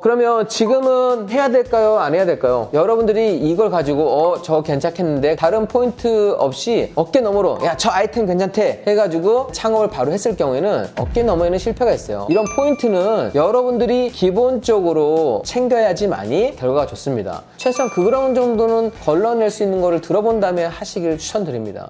그러면 지금은 해야 될까요? 안 해야 될까요? 여러분들이 이걸 가지고 저 괜찮겠는데 다른 포인트 없이 어깨 너머로 야 저 아이템 괜찮대 해가지고 창업을 바로 했을 경우에는 어깨 너머에는 실패가 있어요. 이런 포인트는 여러분들이 기본적으로 챙겨야지만이 결과가 좋습니다. 최소한 그런 정도는 걸러낼 수 있는 거를 들어본 다음에 하시길 추천드립니다.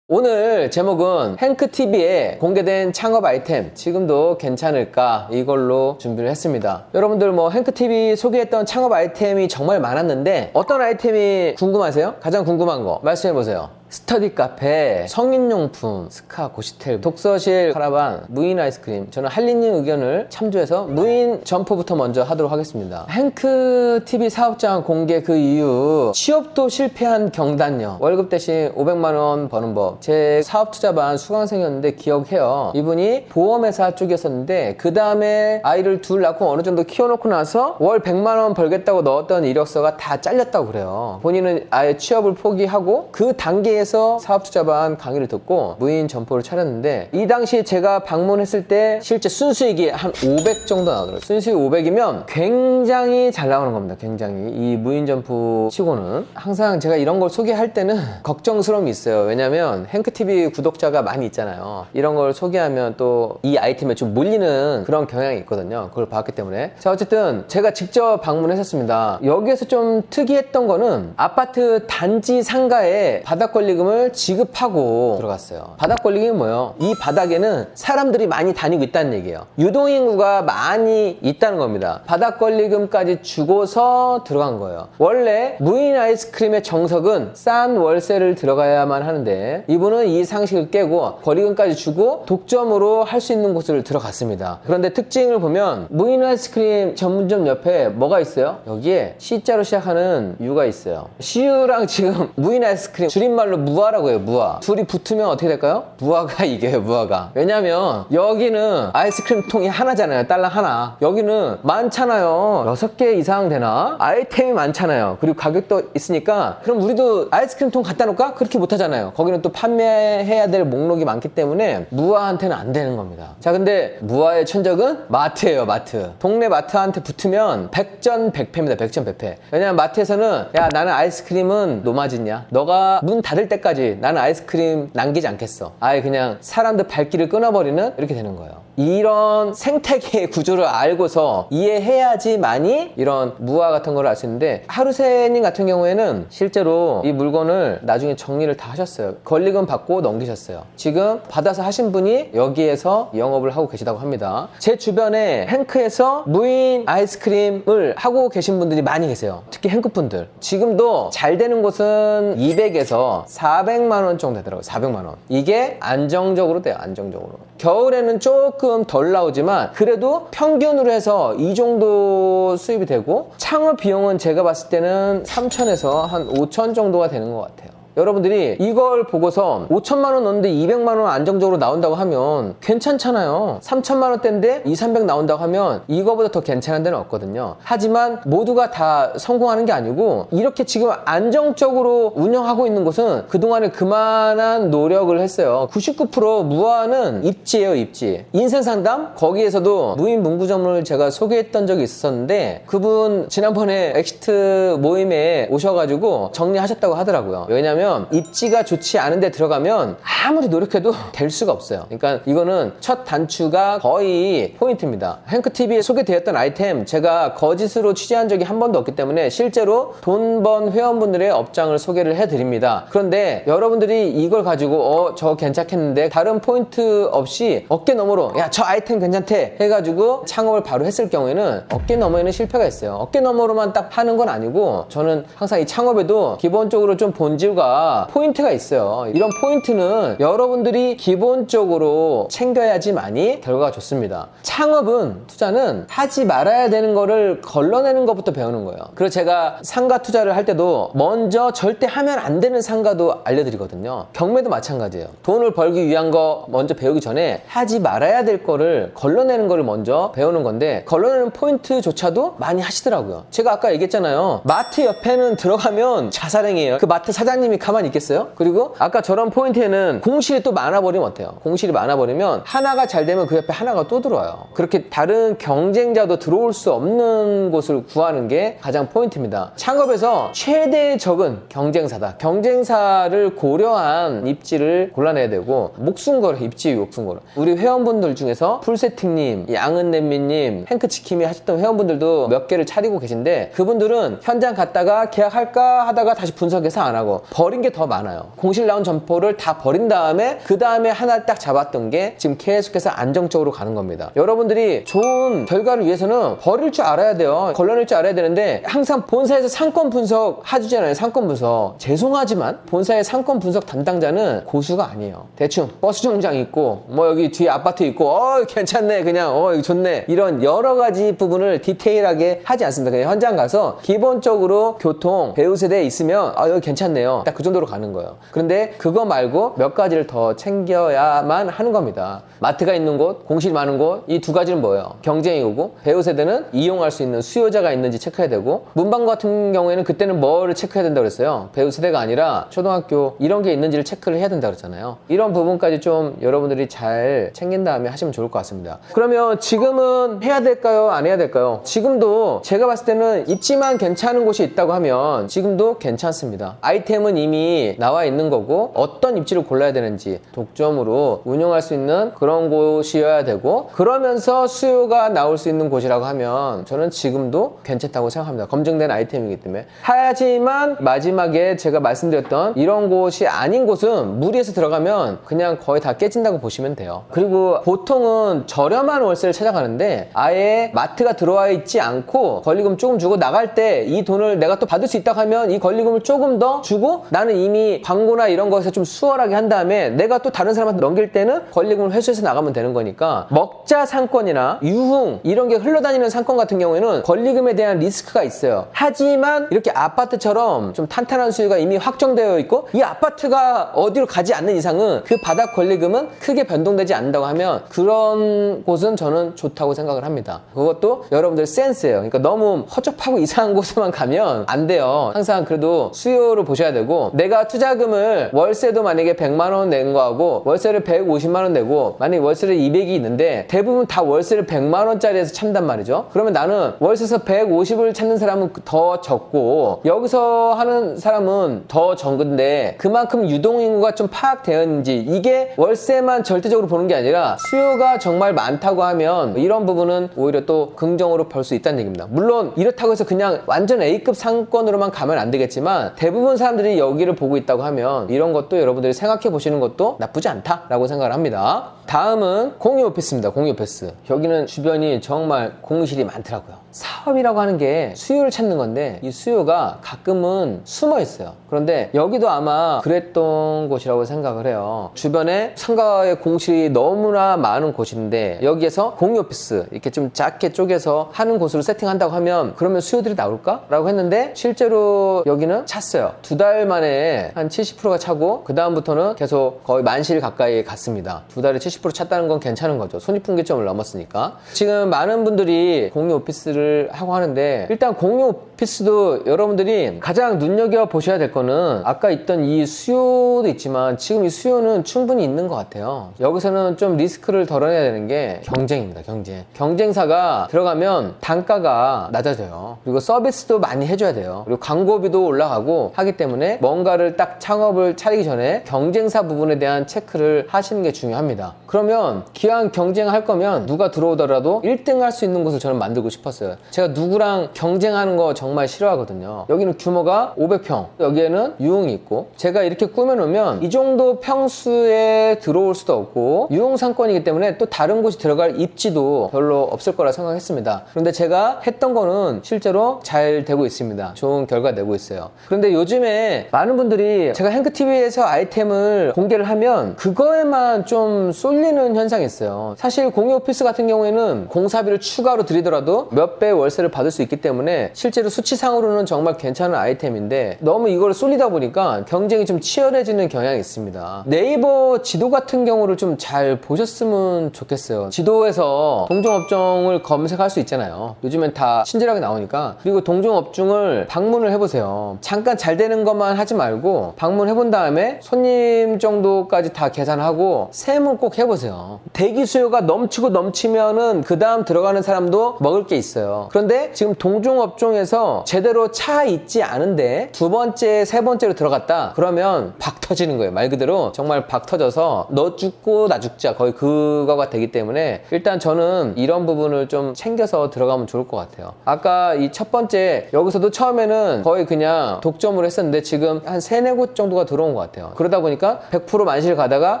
오늘 제목은 행크TV에 공개된 창업 아이템 지금도 괜찮을까 이걸로 준비를 했습니다. 여러분들 행크TV 소개했던 창업 아이템이 정말 많았는데 어떤 아이템이 궁금하세요? 가장 궁금한 거 말씀해보세요. 스터디 카페, 성인용품, 스카, 고시텔, 독서실, 카라반, 무인 아이스크림. 저는 한리님 의견을 참조해서 무인 점포부터 먼저 하도록 하겠습니다. 행크TV 사업장 공개 그 이유, 취업도 실패한 경단녀, 월급 대신 500만원 버는 법. 제 사업투자반 수강생이었는데 기억해요. 이분이 보험회사 쪽이었었는데 그 다음에 아이를 둘 낳고 어느 정도 키워놓고 나서 월 100만원 벌겠다고 넣었던 이력서가 다 잘렸다고 그래요. 본인은 아예 취업을 포기하고 그 단계에 에서 사업투자반 강의를 듣고 무인 점포를 차렸는데 이 당시 제가 방문했을 때 실제 순수익이 한 500 정도 나오더라고요. 순수익 500이면 굉장히 잘 나오는 겁니다. 굉장히 이 무인 점포 치고는. 항상 제가 이런 걸 소개할 때는 걱정스러움이 있어요. 왜냐면 행크TV 구독자가 많이 있잖아요. 이런 걸 소개하면 또 이 아이템에 좀 몰리는 그런 경향이 있거든요. 그걸 봤기 때문에. 자, 어쨌든 제가 직접 방문했었습니다. 여기에서 좀 특이했던 거는 아파트 단지 상가에 바닥 권리금을 지급하고 들어갔어요. 바닥 권리금이 뭐예요? 이 바닥에는 사람들이 많이 다니고 있다는 얘기예요. 유동인구가 많이 있다는 겁니다. 바닥 권리금까지 주고서 들어간 거예요. 원래 무인 아이스크림의 정석은 싼 월세를 들어가야만 하는데 이분은 이 상식을 깨고 권리금까지 주고 독점으로 할 수 있는 곳을 들어갔습니다. 그런데 특징을 보면 무인 아이스크림 전문점 옆에 뭐가 있어요? 여기에 C자로 시작하는 U가 있어요. CU랑 지금 무인 아이스크림 줄임말로 무아라고 해요. 무아. 둘이 붙으면 어떻게 될까요? 무아가 이겨요. 무아가. 왜냐면 여기는 아이스크림 통이 하나잖아요. 딸랑 하나. 여기는 많잖아요. 6개 이상 되나? 아이템이 많잖아요. 그리고 가격도 있으니까 그럼 우리도 아이스크림 통 갖다 놓을까? 그렇게 못하잖아요. 거기는 또 판매해야 될 목록이 많기 때문에 무아한테는 안 되는 겁니다. 자, 근데 무아의 천적은 마트예요. 마트. 동네 마트한테 붙으면 백전백패입니다. 백전백패. 왜냐면 마트에서는 야, 나는 아이스크림은 노마진이야. 너가 문 닫을 때까지 나는 아이스크림 남기지 않겠어. 아예 그냥 사람들 발길을 끊어버리는 이렇게 되는 거예요. 이런 생태계의 구조를 알고서 이해해야지만이 이런 무아 같은 걸 알 수 있는데 하루세님 같은 경우에는 실제로 이 물건을 나중에 정리를 다 하셨어요. 권리금 받고 넘기셨어요. 지금 받아서 하신 분이 여기에서 영업을 하고 계시다고 합니다. 제 주변에 행크에서 무인 아이스크림을 하고 계신 분들이 많이 계세요. 특히 행크 분들. 지금도 잘 되는 곳은 200에서 400만 원 정도 되더라고요. 400만 원. 이게 안정적으로 돼요. 안정적으로. 겨울에는 조금 덜 나오지만 그래도 평균으로 해서 이 정도 수입이 되고 창업 비용은 제가 봤을 때는 3천에서 한 5천 정도가 되는 것 같아요. 여러분들이 이걸 보고서 5천만 원 넣는데 200만 원 안정적으로 나온다고 하면 괜찮잖아요. 3천만 원대인데 2, 300 나온다고 하면 이거보다 더 괜찮은 데는 없거든요. 하지만 모두가 다 성공하는 게 아니고 이렇게 지금 안정적으로 운영하고 있는 곳은 그동안에 그만한 노력을 했어요. 99% 무아는 입지예요. 입지. 인생상담? 거기에서도 무인 문구점을 제가 소개했던 적이 있었는데 그분 지난번에 엑시트 모임에 오셔가지고 정리하셨다고 하더라고요. 왜냐면 입지가 좋지 않은 데 들어가면 아무리 노력해도 될 수가 없어요. 그러니까 이거는 첫 단추가 거의 포인트입니다. 행크TV에 소개되었던 아이템 제가 거짓으로 취재한 적이 한 번도 없기 때문에 실제로 돈 번 회원분들의 업장을 소개를 해드립니다. 그런데 여러분들이 이걸 가지고 저 괜찮겠는데 다른 포인트 없이 어깨 너머로 야 저 아이템 괜찮대 해가지고 창업을 바로 했을 경우에는 어깨 너머에는 실패가 있어요. 어깨 너머로만 딱 하는 건 아니고 저는 항상 이 창업에도 기본적으로 좀 본질과 포인트가 있어요. 이런 포인트는 여러분들이 기본적으로 챙겨야지만이 결과가 좋습니다. 창업은, 투자는 하지 말아야 되는 거를 걸러내는 것부터 배우는 거예요. 그래서 제가 상가 투자를 할 때도 먼저 절대 하면 안 되는 상가도 알려드리거든요. 경매도 마찬가지예요. 돈을 벌기 위한 거 먼저 배우기 전에 하지 말아야 될 거를 걸러내는 거를 먼저 배우는 건데 걸러내는 포인트조차도 많이 하시더라고요. 제가 아까 얘기했잖아요. 마트 옆에는 들어가면 자살행위예요. 그 마트 사장님이 가만히 있겠어요? 그리고 아까 저런 포인트에는 공실이 또 많아버리면 어때요? 공실이 많아버리면 하나가 잘 되면 그 옆에 하나가 또 들어와요. 그렇게 다른 경쟁자도 들어올 수 없는 곳을 구하는 게 가장 포인트입니다. 창업에서 최대의 적은 경쟁사다. 경쟁사를 고려한 입지를 골라내야 되고, 목숨 걸어, 입지 목숨 걸어. 우리 회원분들 중에서 풀세팅님, 양은냄비님, 행크치킴이 하셨던 회원분들도 몇 개를 차리고 계신데, 그분들은 현장 갔다가 계약할까 하다가 다시 분석해서 안 하고 버린 게 더 많아요. 공실 나온 점포를 다 버린 다음에 그 다음에 하나 딱 잡았던 게 지금 계속해서 안정적으로 가는 겁니다. 여러분들이 좋은 결과를 위해서는 버릴 줄 알아야 돼요. 걸러낼 줄 알아야 되는데, 항상 본사에서 상권 분석 해주잖아요. 상권 분석. 죄송하지만 본사의 상권 분석 담당자는 고수가 아니에요. 대충 버스 정류장 있고 뭐 여기 뒤에 아파트 있고 괜찮네, 그냥 여기 좋네, 이런 여러 가지 부분을 디테일하게 하지 않습니다. 그냥 현장 가서 기본적으로 교통, 배우 세대에 있으면 여기 괜찮네요, 딱 그 정도로 가는 거예요. 그런데 그거 말고 몇 가지를 더 챙겨야만 하는 겁니다. 마트가 있는 곳, 공실이 많은 곳, 이 두 가지는 뭐예요? 경쟁이 오고, 배우 세대는 이용할 수 있는 수요자가 있는지 체크해야 되고, 문방 같은 경우에는 그때는 뭐를 체크해야 된다고 그랬어요? 배우 세대가 아니라 초등학교 이런 게 있는지를 체크를 해야 된다고 그랬잖아요. 이런 부분까지 좀 여러분들이 잘 챙긴 다음에 하시면 좋을 것 같습니다. 그러면 지금은 해야 될까요? 안 해야 될까요? 지금도 제가 봤을 때는 입지만 괜찮은 곳이 있다고 하면 지금도 괜찮습니다. 아이템은 이미 나와 있는 거고, 어떤 입지를 골라야 되는지 독점으로 운영할 수 있는 그런 곳이어야 되고, 그러면서 수요가 나올 수 있는 곳이라고 하면 저는 지금도 괜찮다고 생각합니다. 검증된 아이템이기 때문에. 하지만 마지막에 제가 말씀드렸던 이런 곳이 아닌 곳은 무리해서 들어가면 그냥 거의 다 깨진다고 보시면 돼요. 그리고 보통은 저렴한 월세를 찾아가는데, 아예 마트가 들어와 있지 않고 권리금 조금 주고 나갈 때 이 돈을 내가 또 받을 수 있다고 하면 이 권리금을 조금 더 주고, 나는 이미 광고나 이런 거에서 좀 수월하게 한 다음에 내가 또 다른 사람한테 넘길 때는 권리금을 회수해서 나가면 되는 거니까, 먹자 상권이나 유흥 이런 게 흘러다니는 상권 같은 경우에는 권리금에 대한 리스크가 있어요. 하지만 이렇게 아파트처럼 좀 탄탄한 수요가 이미 확정되어 있고, 이 아파트가 어디로 가지 않는 이상은 그 바닥 권리금은 크게 변동되지 않는다고 하면, 그런 곳은 저는 좋다고 생각을 합니다. 그것도 여러분들 센스예요. 그러니까 너무 허접하고 이상한 곳에만 가면 안 돼요. 항상 그래도 수요를 보셔야 되고, 내가 투자금을 월세도 만약에 100만 원 낸 거하고 월세를 150만 원 내고, 만약에 월세를 200이 있는데 대부분 다 월세를 100만 원짜리에서 찾는단 말이죠. 그러면 나는 월세에서 150을 찾는 사람은 더 적고, 여기서 하는 사람은 더 적은데, 그만큼 유동인구가 좀 파악되어 있는지, 이게 월세만 절대적으로 보는 게 아니라 수요가 정말 많다고 하면 이런 부분은 오히려 또 긍정으로 볼 수 있다는 얘기입니다. 물론 이렇다고 해서 그냥 완전 A급 상권으로만 가면 안 되겠지만, 대부분 사람들이 여기를 보고 있다고 하면 이런 것도 여러분들이 생각해 보시는 것도 나쁘지 않다라고 생각을 합니다. 다음은 공유 오피스입니다. 공유 오피스. 여기는 주변이 정말 공실이 많더라고요. 사업이라고 하는 게 수요를 찾는 건데, 이 수요가 가끔은 숨어 있어요. 그런데 여기도 아마 그랬던 곳이라고 생각을 해요. 주변에 상가의 공실이 너무나 많은 곳인데, 여기에서 공유 오피스 이렇게 좀 작게 쪼개서 하는 곳으로 세팅한다고 하면 그러면 수요들이 나올까? 라고 했는데, 실제로 여기는 찼어요. 2달 만에 한 70%가 차고, 그 다음부터는 계속 거의 만실 가까이 갔습니다. 2달에 70% 찼다는 건 괜찮은 거죠. 손익분기점을 넘었으니까. 지금 많은 분들이 공유 오피스를 하고 하는데, 일단 공유 오피스도 여러분들이 가장 눈여겨보셔야 될 거는, 아까 있던 이 수요도 있지만 지금 이 수요는 충분히 있는 것 같아요. 여기서는 좀 리스크를 덜어내야 되는 게 경쟁입니다. 경쟁. 경쟁사가 들어가면 단가가 낮아져요. 그리고 서비스도 많이 해줘야 돼요. 그리고 광고비도 올라가고 하기 때문에, 뭔가를 딱 창업을 차리기 전에 경쟁사 부분에 대한 체크를 하시는 게 중요합니다. 그러면 기왕 경쟁할 거면 누가 들어오더라도 1등 할 수 있는 곳을 저는 만들고 싶었어요. 제가 누구랑 경쟁하는 거 정말 싫어하거든요. 여기는 규모가 500평, 여기에는 유흥이 있고, 제가 이렇게 꾸며놓으면 이 정도 평수에 들어올 수도 없고, 유흥 상권이기 때문에 또 다른 곳이 들어갈 입지도 별로 없을 거라 생각했습니다. 그런데 제가 했던 거는 실제로 잘 되고 있습니다. 좋은 결과 내고 있어요. 그런데 요즘에 많은 분들이 제가 행크TV에서 아이템을 공개를 하면 그거에만 좀 쏠리는 현상이 있어요. 사실 공유 오피스 같은 경우에는 공사비를 추가로 드리더라도 몇 배 월세를 받을 수 있기 때문에 실제로 수치상으로는 정말 괜찮은 아이템인데 너무 이걸 쏠리다 보니까 경쟁이 좀 치열해지는 경향이 있습니다. 네이버 지도 같은 경우를 좀 잘 보셨으면 좋겠어요. 지도에서 동종업종을 검색할 수 있잖아요. 요즘엔 다 친절하게 나오니까. 그리고 동종업종을 방문을 해보세요. 잠깐 잘 되는 것만 하지 말고 방문해본 다음에 손님 정도까지 다 계산하고 세무 꼭 해보세요. 대기 수요가 넘치고 넘치면은 그 다음 들어가는 사람도 먹을 게 있어요. 그런데 지금 동종업종에서 제대로 차 있지 않은데 두 번째, 세 번째로 들어갔다 그러면 박 터지는 거예요. 말 그대로 정말 박 터져서 너 죽고 나 죽자 거의 그거가 되기 때문에 일단 저는 이런 부분을 좀 챙겨서 들어가면 좋을 것 같아요. 아까 이 첫 번째 여기서도 처음에는 거의 그냥 독점으로 했었는데 지금 한 3-4곳 정도가 들어온 것 같아요. 그러다 보니까 100% 만실 가다가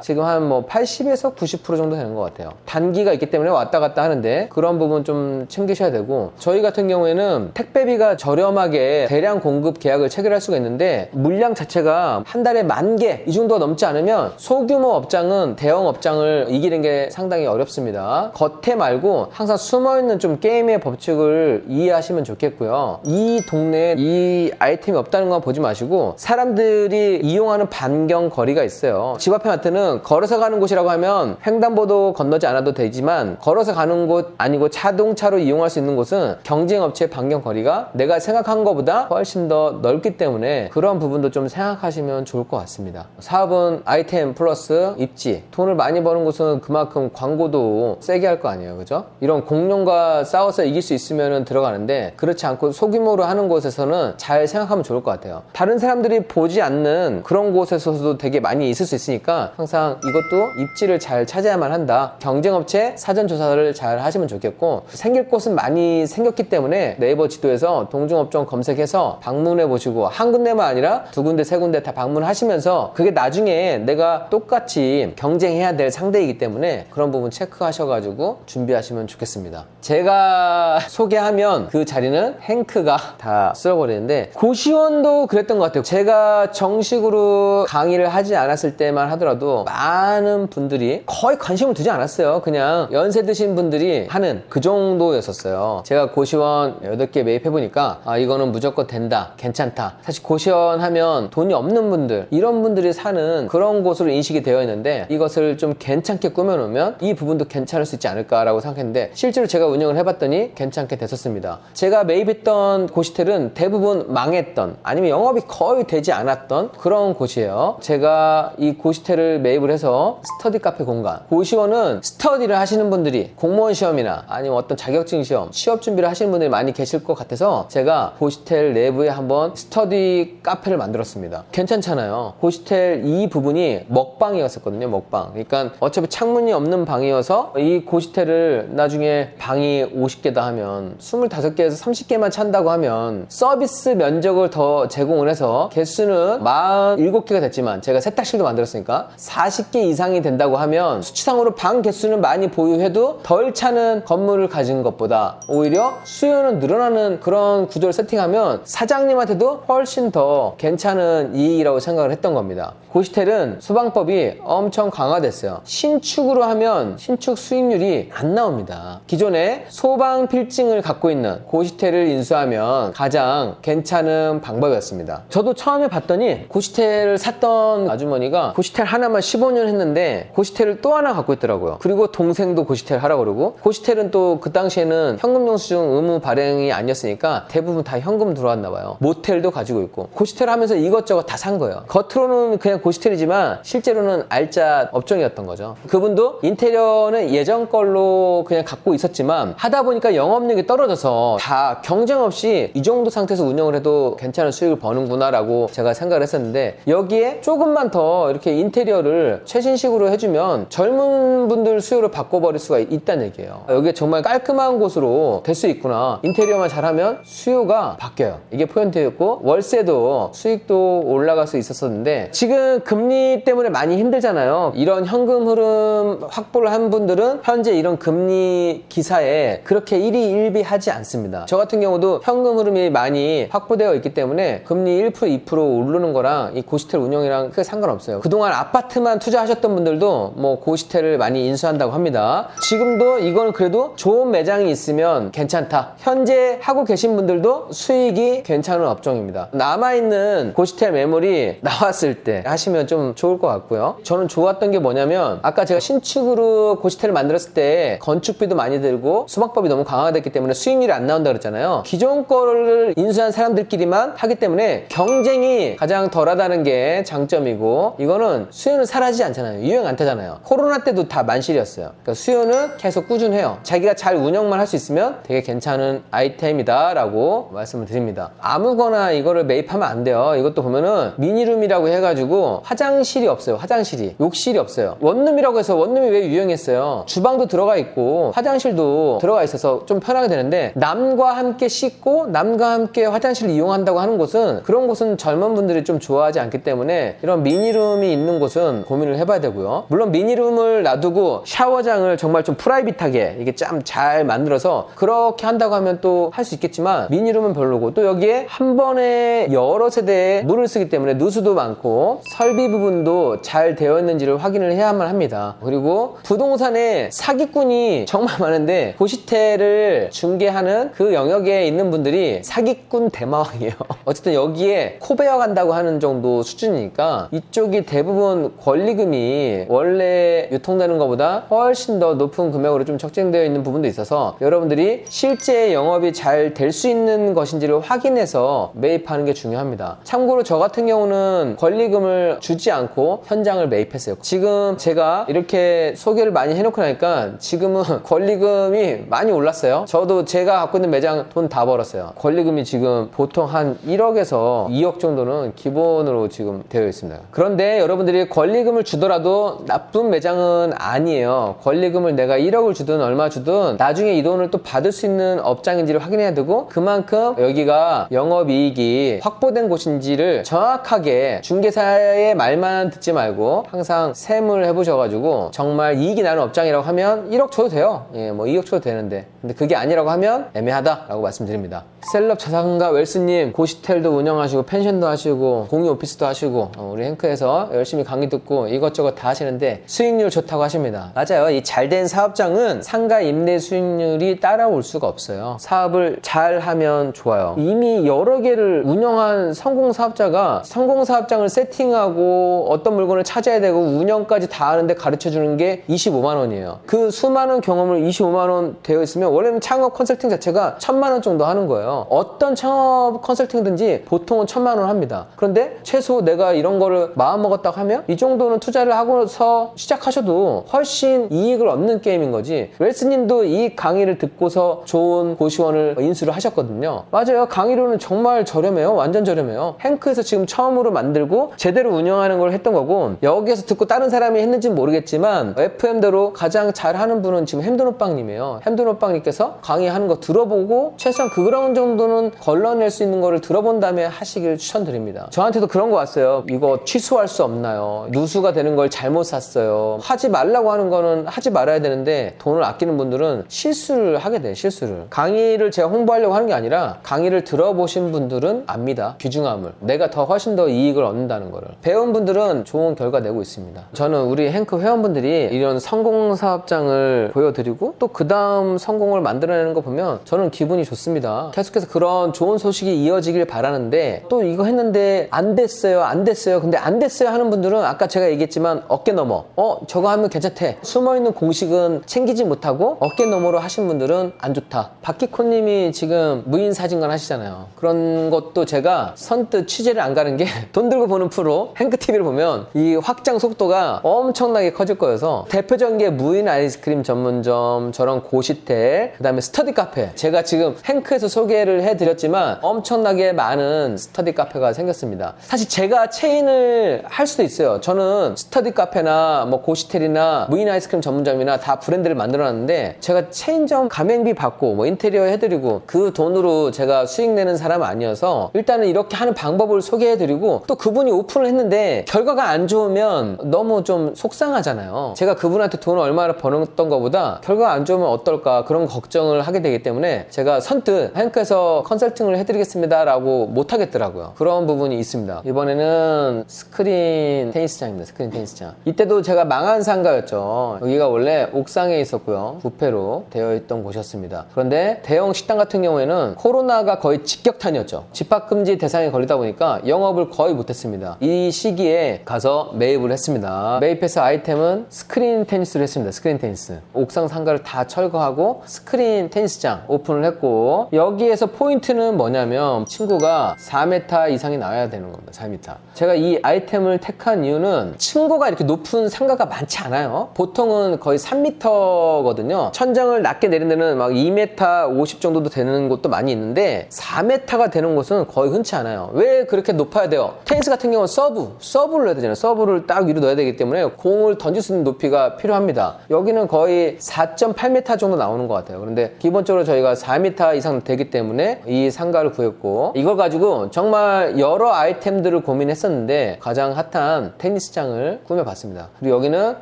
지금 한 뭐 80에서 90% 정도 되는 것 같아요. 단기가 있기 때문에 왔다 갔다 하는데 그런 부분 좀 챙기셔야 되고, 저희 같은 경우에는 택배비가 저렴하게 대량 공급 계약을 체결할 수가 있는데 물량 자체가 한 달에 10,000개 이 정도가 넘지 않으면 소규모 업장은 대형 업장을 이기는 게 상당히 어렵습니다. 겉에 말고 항상 숨어있는 좀 게임의 법칙을 이해하시면 좋겠고요. 이 동네에 이 아이템이 없다는 건 보지 마시고 사람들이 이용하는 반경 거리가 있어요. 집 앞에 마트는 걸어서 가는 곳이라고 하면 횡단보도 건너지 않아도 되지만 걸어서 가는 곳 아니고 자동차로 이용할 수 있는 곳은 경쟁업체의 반경 거리가 내가 생각한 것보다 훨씬 더 넓기 때문에 그런 부분도 좀 생각하시면 좋을 것 같습니다. 사업은 아이템 플러스 입지, 돈을 많이 버는 곳은 그만큼 광고도 세게 할 거 아니에요, 그죠? 이런 공룡과 싸워서 이길 수 있으면 들어가는데 그렇지 않고 소규모로 하는 곳에서는 잘 생각하면 좋을 것 같아요. 다른 사람들이 보지 않는 그런 곳에서도 되게 많이 있을 수 있으니까 항상 이것도 입지를 잘 찾아야만 한다. 경쟁업체 사전조사를 잘 하시면 좋겠고, 생길 곳은 많이 생겼기 때문에 네이버 지도에서 동종업종 검색해서 방문해 보시고 한 군데만 아니라 2군데, 3군데 다 방문하시면서 그게 나중에 내가 똑같이 경쟁해야 될 상대이기 때문에 그런 부분 체크하셔가지고 준비하시면 좋겠습니다. 제가 소개하면 그 자리는 행크가 다 쓸어버리는데 고시원도 그랬던 것 같아요. 제가 정식으로 강의를 하지 않았을 때만 하더라도 많은 분들이 거의 관심을 두지 않았어요. 그냥 연세 드신 분들이 하는 그 정도였었어요. 제가 고시원 8개 매입해보니까 아, 이거는 무조건 된다, 괜찮다. 사실 고시원 하면 돈이 없는 분들, 이런 분들이 사는 그런 곳으로 인식이 되어 있는데 이것을 좀 괜찮게 꾸며놓으면 이 부분도 괜찮을 수 있지 않을까라고 생각했는데 실제로 제가 운영을 해봤더니 괜찮게 됐었습니다. 제가 매입했던 고시텔은 대부분 망했던, 아니면 영업이 거의 되지 않았던 그런 곳이에요. 제가 이 고시텔을 매입을 해서 스터디 카페 공간, 고시원은 스터디를 하시는 분들이 공무원 시험이나 아니면 어떤 자격증 시험, 취업 준비를 하시는 분들이 많이 계실 것 같아서 제가 고시텔 내부에 한번 스터디 카페를 만들었습니다. 괜찮잖아요. 고시텔 이 부분이 먹방이었었거든요. 먹방. 그러니까 어차피 창문이 없는 방이어서 이 고시텔을 나중에 방이 50개다 하면 25개에서 30개만 찬다고 하면 서비스 면적을 더 제공을 해서 개수는 47개가 됐지만 제가 세탁실도 만들었으니까 40개 이상이 된다고 하면 수치상으로 방 개수는 많이 보유해도 덜 차는 건물을 가진 것보다 오히려 수요는 늘어나는 그런 구조를 세팅하면 사장님한테도 훨씬 더 괜찮은 이익이라고 생각을 했던 겁니다. 고시텔은 소방법이 엄청 강화됐어요. 신축으로 하면 신축 수익률이 안 나옵니다. 기존에 소방 필증을 갖고 있는 고시텔을 인수하면 가장 괜찮은 방법이었습니다. 저도 처음에 봤더니 고시텔을 샀던 아주머니가 고시텔 하나만 15년 했는데 고시텔을 또 하나 갖고 있더라고요. 그리고 동생도 고시텔 하라고 그러고, 고시텔은 또 그 당시에는 현금 영수증 의무 발행이 아니었으니까 대부분 다 현금 들어왔나 봐요. 모텔도 가지고 있고 고시텔 하면서 이것저것 다 산 거예요. 겉으로는 그냥 고시텔이지만 실제로는 알짜 업종이었던 거죠. 그분도 인테리어는 예전 걸로 그냥 갖고 있었지만 하다 보니까 영업력이 떨어져서 다 경쟁 없이 이 정도 상태에서 운영을 해도 괜찮은 수익을 버는구나 라고 제가 생각을 했었는데, 여기에 조금만 더 이렇게 인테리어를 최신식으로 해주면 젊은 분들 수요를 바꿔버릴 수가 있다는 얘기예요. 여기에 정말 깔끔한 곳으로 될 수 있구나. 인테리어만 잘하면 수요가 바뀌어요. 이게 포인트였고, 월세도 수익도 올라갈 수 있었었는데 지금 금리 때문에 많이 힘들잖아요. 이런 현금 흐름 확보를 한 분들은 현재 이런 금리 기사에 그렇게 일희일비하지 않습니다. 저 같은 경우도 현금 흐름이 많이 확보되어 있기 때문에 금리 1%, 2% 오르는 거랑 이 고시텔 운영이랑 크게 상관없어요. 그동안 아파트만 투자하셨던 분들도 뭐 고시텔을 많이 인수한다고 합니다. 지금도 이건 그래도 좋은 매장이 있으면 괜찮다. 현재 하고 계신 분들 분들도 수익이 괜찮은 업종입니다. 남아있는 고시텔 매물이 나왔을 때 하시면 좀 좋을 것 같고요. 저는 좋았던 게 뭐냐면 아까 제가 신축으로 고시텔을 만들었을 때 건축비도 많이 들고 수mak법이 너무 강화됐기 때문에 수익률이 안 나온다 그랬잖아요. 기존 거를 인수한 사람들끼리만 하기 때문에 경쟁이 가장 덜하다는 게 장점이고, 이거는 수요는 사라지지 않잖아요. 유행 안 타잖아요. 코로나 때도 다 만실이었어요. 그러니까 수요는 계속 꾸준해요. 자기가 잘 운영만 할 수 있으면 되게 괜찮은 아이템이다 라고 말씀을 드립니다. 아무거나 이거를 매입하면 안 돼요. 이것도 보면은 미니룸이라고 해가지고 화장실이 없어요. 화장실이. 욕실이 없어요. 원룸이라고 해서, 원룸이 왜 유행했어요? 주방도 들어가 있고 화장실도 들어가 있어서 좀 편하게 되는데, 남과 함께 씻고 남과 함께 화장실을 이용한다고 하는 곳은, 그런 곳은 젊은 분들이 좀 좋아하지 않기 때문에 이런 미니룸이 있는 곳은 고민을 해봐야 되고요. 물론 미니룸을 놔두고 샤워장을 정말 좀 프라이빗하게 이게 참 잘 만들어서 그렇게 한다고 하면 또 할 수 있겠지만, 미니룸은 별로고, 또 여기에 한 번에 여러 세대의 물을 쓰기 때문에 누수도 많고 설비 부분도 잘 되어 있는지를 확인을 해야만 합니다. 그리고 부동산에 사기꾼이 정말 많은데, 고시텔을 중개하는 그 영역에 있는 분들이 사기꾼 대마왕이에요. 어쨌든 여기에 코베어 간다고 하는 정도 수준이니까 이쪽이 대부분 권리금이 원래 유통되는 것보다 훨씬 더 높은 금액으로 좀 책정되어 있는 부분도 있어서, 여러분들이 실제 영업이 잘 될 수 있는 것인지를 확인해서 매입하는 게 중요합니다. 참고로 저 같은 경우는 권리금을 주지 않고 현장을 매입했어요. 지금 제가 이렇게 소개를 많이 해놓고 나니까 지금은 권리금이 많이 올랐어요. 저도 제가 갖고 있는 매장 돈 다 벌었어요. 권리금이 지금 보통 한 1억에서 2억 정도는 기본으로 지금 되어 있습니다. 그런데 여러분들이 권리금을 주더라도 나쁜 매장은 아니에요. 권리금을 내가 1억을 주든 얼마 주든 나중에 이 돈을 또 받을 수 있는 업장인지를 확인해야 되고, 그만큼 여기가 영업이익이 확보된 곳인지를 정확하게 중개사의 말만 듣지 말고 항상 셈을 해보셔가지고, 정말 이익이 나는 업장이라고 하면 1억 줘도 돼요. 예, 뭐 2억 줘도 되는데, 근데 그게 아니라고 하면 애매하다라고 말씀드립니다. 셀럽 자산가 웰스님, 고시텔도 운영하시고 펜션도 하시고 공유 오피스도 하시고 우리 행크에서 열심히 강의 듣고 이것저것 다 하시는데 수익률 좋다고 하십니다. 맞아요. 이 잘된 사업장은 상가 임대 수익률이 따라올 수가 없어요. 사업을 잘 하면 좋아요. 이미 여러 개를 운영한 성공 사업자가 성공 사업장을 세팅하고 어떤 물건을 찾아야 되고 운영까지 다 하는데 가르쳐 주는 게 25만 원이에요. 그 수많은 경험을 25만 원 되어 있으면, 원래는 창업 컨설팅 자체가 1000만 원 정도 하는 거예요. 어떤 창업 컨설팅든지 보통은 1000만 원 합니다. 그런데 최소 내가 이런 거를 마음 먹었다고 하면 이 정도는 투자를 하고서 시작하셔도 훨씬 이익을 얻는 게임인 거지. 웰스님도 이 강의를 듣고서 좋은 고시원을 인수를 하셨거든요. 맞아요. 강의료는 정말 저렴해요. 완전 저렴해요. 행크에서 지금 처음으로 만들고 제대로 운영하는 걸 했던 거고, 여기에서 듣고 다른 사람이 했는지는 모르겠지만 FM대로 가장 잘하는 분은 지금 햄도노빵님이에요. 햄도노빵님께서 강의하는 거 들어보고 최소한 그런 정도는 걸러낼 수 있는 거를 들어본 다음에 하시길 추천드립니다. 저한테도 그런 거 왔어요. 이거 취소할 수 없나요? 누수가 되는 걸 잘못 샀어요. 하지 말라고 하는 거는 하지 말아야 되는데, 돈을 아끼는 분들은 실수를 하게 돼요. 실수를. 강의를 제가 홍보하려고 하는 게 아니라 강의를 들어보신 분들은 압니다. 귀중함을. 내가 더 훨씬 더 이익을 얻는다는 거를. 배운 분들은 좋은 결과 내고 있습니다. 저는 우리 행크 회원분들이 이런 성공 사업장을 보여드리고 또 그 다음 성공을 만들어내는 거 보면 저는 기분이 좋습니다. 계속해서 그런 좋은 소식이 이어지길 바라는데, 또 이거 했는데 안 됐어요, 안 됐어요, 근데 안 됐어요 하는 분들은 아까 제가 얘기했지만 어깨 너머, 저거 하면 괜찮대, 숨어있는 공식은 챙기지 못하고 어깨 너머로 하신 분들은 안 좋다. 박기코님이 지금 무인 사진관 하시잖아요. 그런 것도 제가 선뜻 취재를 안 가는 게 돈 들고 보는 프로 행크TV를 보면 이 확장 속도가 엄청나게 커질 거여서, 대표적인 게 무인 아이스크림 전문점, 저런 고시텔, 그 다음에 스터디 카페. 제가 지금 행크에서 소개를 해드렸지만 엄청나게 많은 스터디 카페가 생겼습니다. 사실 제가 체인을 할 수도 있어요. 저는 스터디 카페나 뭐 고시텔이나 무인 아이스크림 전문점이나 다 브랜드를 만들어놨는데, 제가 체인점 가맹비 받고 뭐 인테리어 해드리고 그 돈으로 제가 수익 내는 사람은 아니어서, 일단은 이렇게 하는 방법을 소개해드리고, 또 그분이 오픈을 했는데 결과가 안 좋으면 너무 좀 속상하잖아요. 제가 그분한테 돈을 얼마나 벌었던 것보다 결과가 안 좋으면 어떨까, 그런 걱정을 하게 되기 때문에 제가 선뜻 행크에서 컨설팅을 해드리겠습니다 라고 못하겠더라고요. 그런 부분이 있습니다. 이번에는 스크린 테니스장입니다. 스크린 테니스장. 이때도 제가 망한 상가였죠. 여기가 원래 옥상에 있었고요, 부페로 되어 있던 곳이었습니다. 그런데 대형 식당 같은 경우에는 때는 코로나가 거의 직격탄이었죠. 집합금지 대상에 걸리다 보니까 영업을 거의 못했습니다. 이 시기에 가서 매입을 했습니다. 매입해서 아이템은 스크린 테니스를 했습니다. 스크린 테니스. 옥상 상가를 다 철거하고 스크린 테니스장 오픈을 했고, 여기에서 포인트는 뭐냐면 친구가 4m 이상이 나와야 되는 겁니다. 4m. 제가 이 아이템을 택한 이유는 층고가 이렇게 높은 상가가 많지 않아요. 보통은 거의 3m거든요. 천장을 낮게 내린 데는 막 2m 50 정도도 되는 곳도 많이 있는데 4m가 되는 곳은 거의 흔치 않아요. 왜 그렇게 높아야 돼요? 테니스 같은 경우는 서브를 넣어야 되잖아요. 서브를 딱 위로 넣어야 되기 때문에 공을 던질 수 있는 높이가 필요합니다. 여기는 거의 4.8m 정도 나오는 것 같아요. 그런데 기본적으로 저희가 4m 이상 되기 때문에 이 상가를 구했고, 이걸 가지고 정말 여러 아이템들을 고민했었는데 가장 핫한 테니스장을 꾸며봤습니다. 그리고 여기는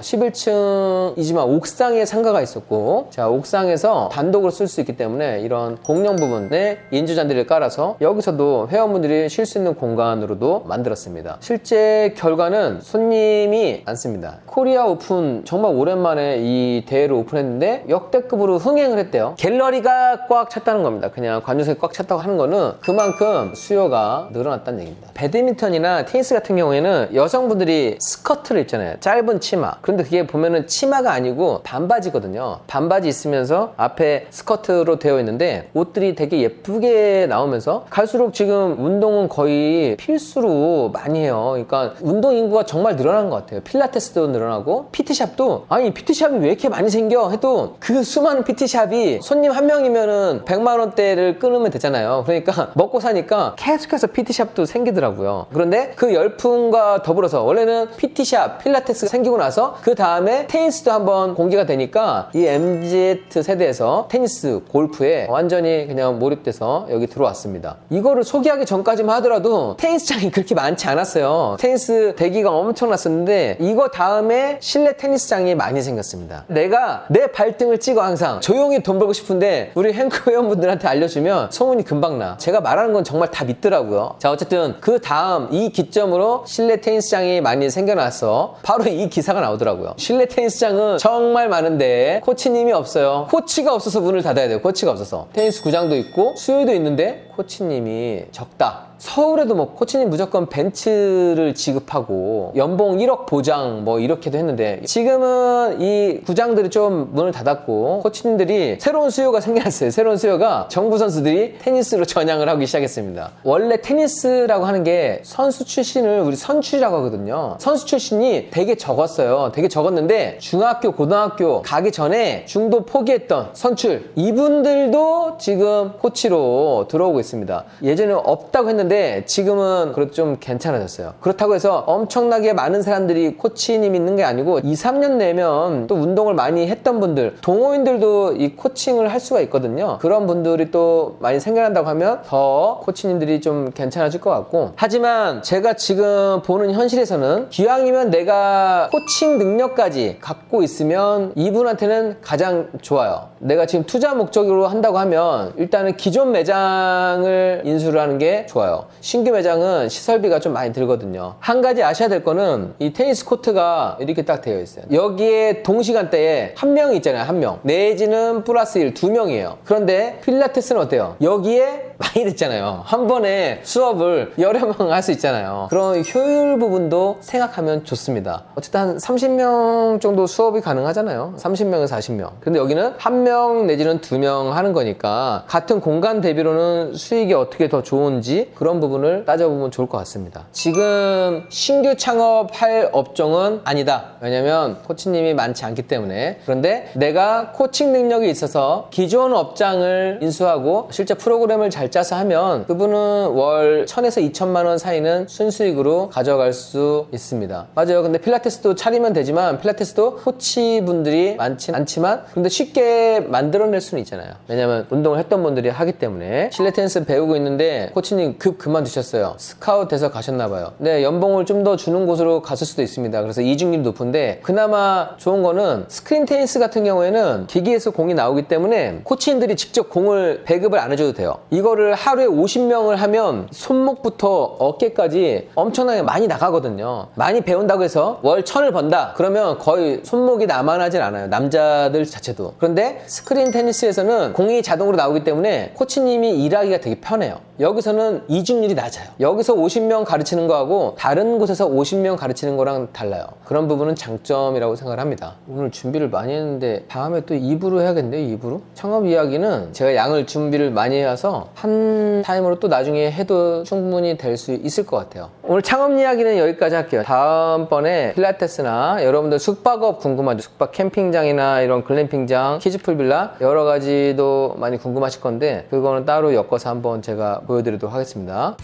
11층이지만 옥상에 상가가 있었고, 자, 옥상에서 단독으로 쓸 수 있기 때문에 이런 공용 부분에 인조잔디를 깔아서 여기서도 회원분들이 쉴 수 있는 공간으로도 만들었습니다. 실제 결과는 손님이 많습니다. 코리아 오픈 정말 오랜만에 이 대회를 오픈했는데 역대급으로 흥행을 했대요. 갤러리가 꽉 찼다는 겁니다. 그냥 관중석이 꽉 찼다고 하는 거는 그만큼 수요가 늘어났다는 얘기입니다. 배드민턴이나 테니스 같은 경우에는 여성분들이 스커트를 입잖아요. 짧은 치마. 그런데 그게 보면은 치마가 아니고 반바지거든요. 반바지 있으면서 앞에 스커트로 되어 있는데 옷들이 되게 예쁘게 나오면서 갈수록 지금 운동은 거의 필수로 많이 해요. 그러니까 운동 인구가 정말 늘어난 것 같아요. 필라테스도 늘어나고 PT샵도, 아니 PT샵이 왜 이렇게 많이 생겨 해도 그 수많은 PT샵이 손님 한 명이면은 100만 원대를 끊으면 되잖아요. 그러니까 먹고 사니까 계속해서 PT샵도 생기더라고요. 그런데 그 열풍과 더불어서 원래는 PT샵, 필라테스가 생기고 나서 그 다음에 테니스도 한번 공개가 되니까 이 MZ 세대에서 테니스, 골프에 완전히 그냥 몰입돼서 여기 들어왔습니다. 이거를 소개하기 전까지만 하더라도 테니스장이 그렇게 많지 않았어요. 테니스 대기가 엄청났었는데 이거 다음에 실내 테니스장이 많이 생겼습니다. 내가 내 발등을 찍어 항상 조용히 돈 벌고 싶은데 우리 행크 회원분들한테 알려주면 소문이 금방 나. 제가 말하는 건 정말 다 믿더라고요. 자, 어쨌든 그 다음 이 기점으로 실내 테니스장이 많이 생겨나서 바로 이 기사가 나오더라고요. 실내 테니스장은 정말 많은데 코치님이 없어요. 코치가 없어서 문을 닫아야 돼요. 코치가 없어서. 테니스 구장도 있고 수요도 있는데 코치님이 적다. 서울에도 뭐 코치님 무조건 벤츠를 지급하고 연봉 1억 보장 뭐 이렇게도 했는데, 지금은 이 구장들이 좀 문을 닫았고 코치님들이 새로운 수요가 생겨났어요. 새로운 수요가 정부 선수들이 테니스로 전향을 하기 시작했습니다. 원래 테니스라고 하는 게 선수 출신을 우리 선출이라고 하거든요. 선수 출신이 되게 적었어요. 되게 적었는데 중학교, 고등학교 가기 전에 중도 포기했던 선출, 이분들도 지금 코치로 들어오고 있습니다. 예전에 없다고 했는데 지금은 그래도 좀 괜찮아졌어요. 그렇다고 해서 엄청나게 많은 사람들이 코치님이 있는 게 아니고 2, 3년 내면 또 운동을 많이 했던 분들, 동호인들도 이 코칭을 할 수가 있거든요. 그런 분들이 또 많이 생겨난다고 하면 더 코치님들이 좀 괜찮아질 것 같고, 하지만 제가 지금 보는 현실에서는 기왕이면 내가 코칭 능력까지 갖고 있으면 이분한테는 가장 좋아요. 내가 지금 투자 목적으로 한다고 하면 일단은 기존 매장을 인수를 하는 게 좋아요. 신규 매장은 시설비가 좀 많이 들거든요. 한 가지 아셔야 될 거는 이 테니스 코트가 이렇게 딱 되어 있어요. 여기에 동시간대에 한 명이 있잖아요. 한 명. 내지는 플러스 1, 두 명이에요. 그런데 필라테스는 어때요? 여기에 많이 됐잖아요. 한 번에 수업을 여러 명 할 수 있잖아요. 그런 효율 부분도 생각하면 좋습니다. 어쨌든 한 30명 정도 수업이 가능하잖아요. 30명에서 40명. 근데 여기는 한 명 내지는 두 명 하는 거니까 같은 공간 대비로는 수익이 어떻게 더 좋은지 그런 부분을 따져보면 좋을 것 같습니다. 지금 신규 창업할 업종은 아니다. 왜냐면 코치님이 많지 않기 때문에. 그런데 내가 코칭 능력이 있어서 기존 업장을 인수하고 실제 프로그램을 잘 짜서 하면 그분은 월 1000에서 2000만 원 사이는 순수익으로 가져갈 수 있습니다. 맞아요. 근데 필라테스도 차리면 되지만 필라테스도 코치분들이 많진 않지만 근데 쉽게 만들어낼 수는 있잖아요. 왜냐면 운동을 했던 분들이 하기 때문에. 실내 테니스 배우고 있는데 코치님 급 그만두셨어요. 스카웃 돼서 가셨나봐요. 네, 연봉을 좀 더 주는 곳으로 갔을 수도 있습니다. 그래서 이중률이 높은데 그나마 좋은 거는 스크린 테니스 같은 경우에는 기기에서 공이 나오기 때문에 코치님들이 직접 공을 배급을 안 해줘도 돼요. 이거를 이거를 하루에 50명을 하면 손목부터 어깨까지 엄청나게 많이 나가거든요. 많이 배운다고 해서 월 1000을 번다 그러면 거의 손목이 나만하진 않아요, 남자들 자체도. 그런데 스크린 테니스에서는 공이 자동으로 나오기 때문에 코치님이 일하기가 되게 편해요. 여기서는 이중률이 낮아요. 여기서 50명 가르치는 거하고 다른 곳에서 50명 가르치는 거랑 달라요. 그런 부분은 장점이라고 생각을 합니다. 오늘 준비를 많이 했는데 다음에 또 2부로 해야겠네요. 2부로? 창업 이야기는 제가 양을 준비를 많이 해서 한 타임으로 또 나중에 해도 충분히 될 수 있을 것 같아요. 오늘 창업 이야기는 여기까지 할게요. 다음번에 필라테스나 여러분들 숙박업 궁금하죠? 숙박 캠핑장이나 이런 글램핑장, 키즈풀 빌라 여러 가지도 많이 궁금하실 건데 그거는 따로 엮어서 한번 제가 보여드리도록 하겠습니다.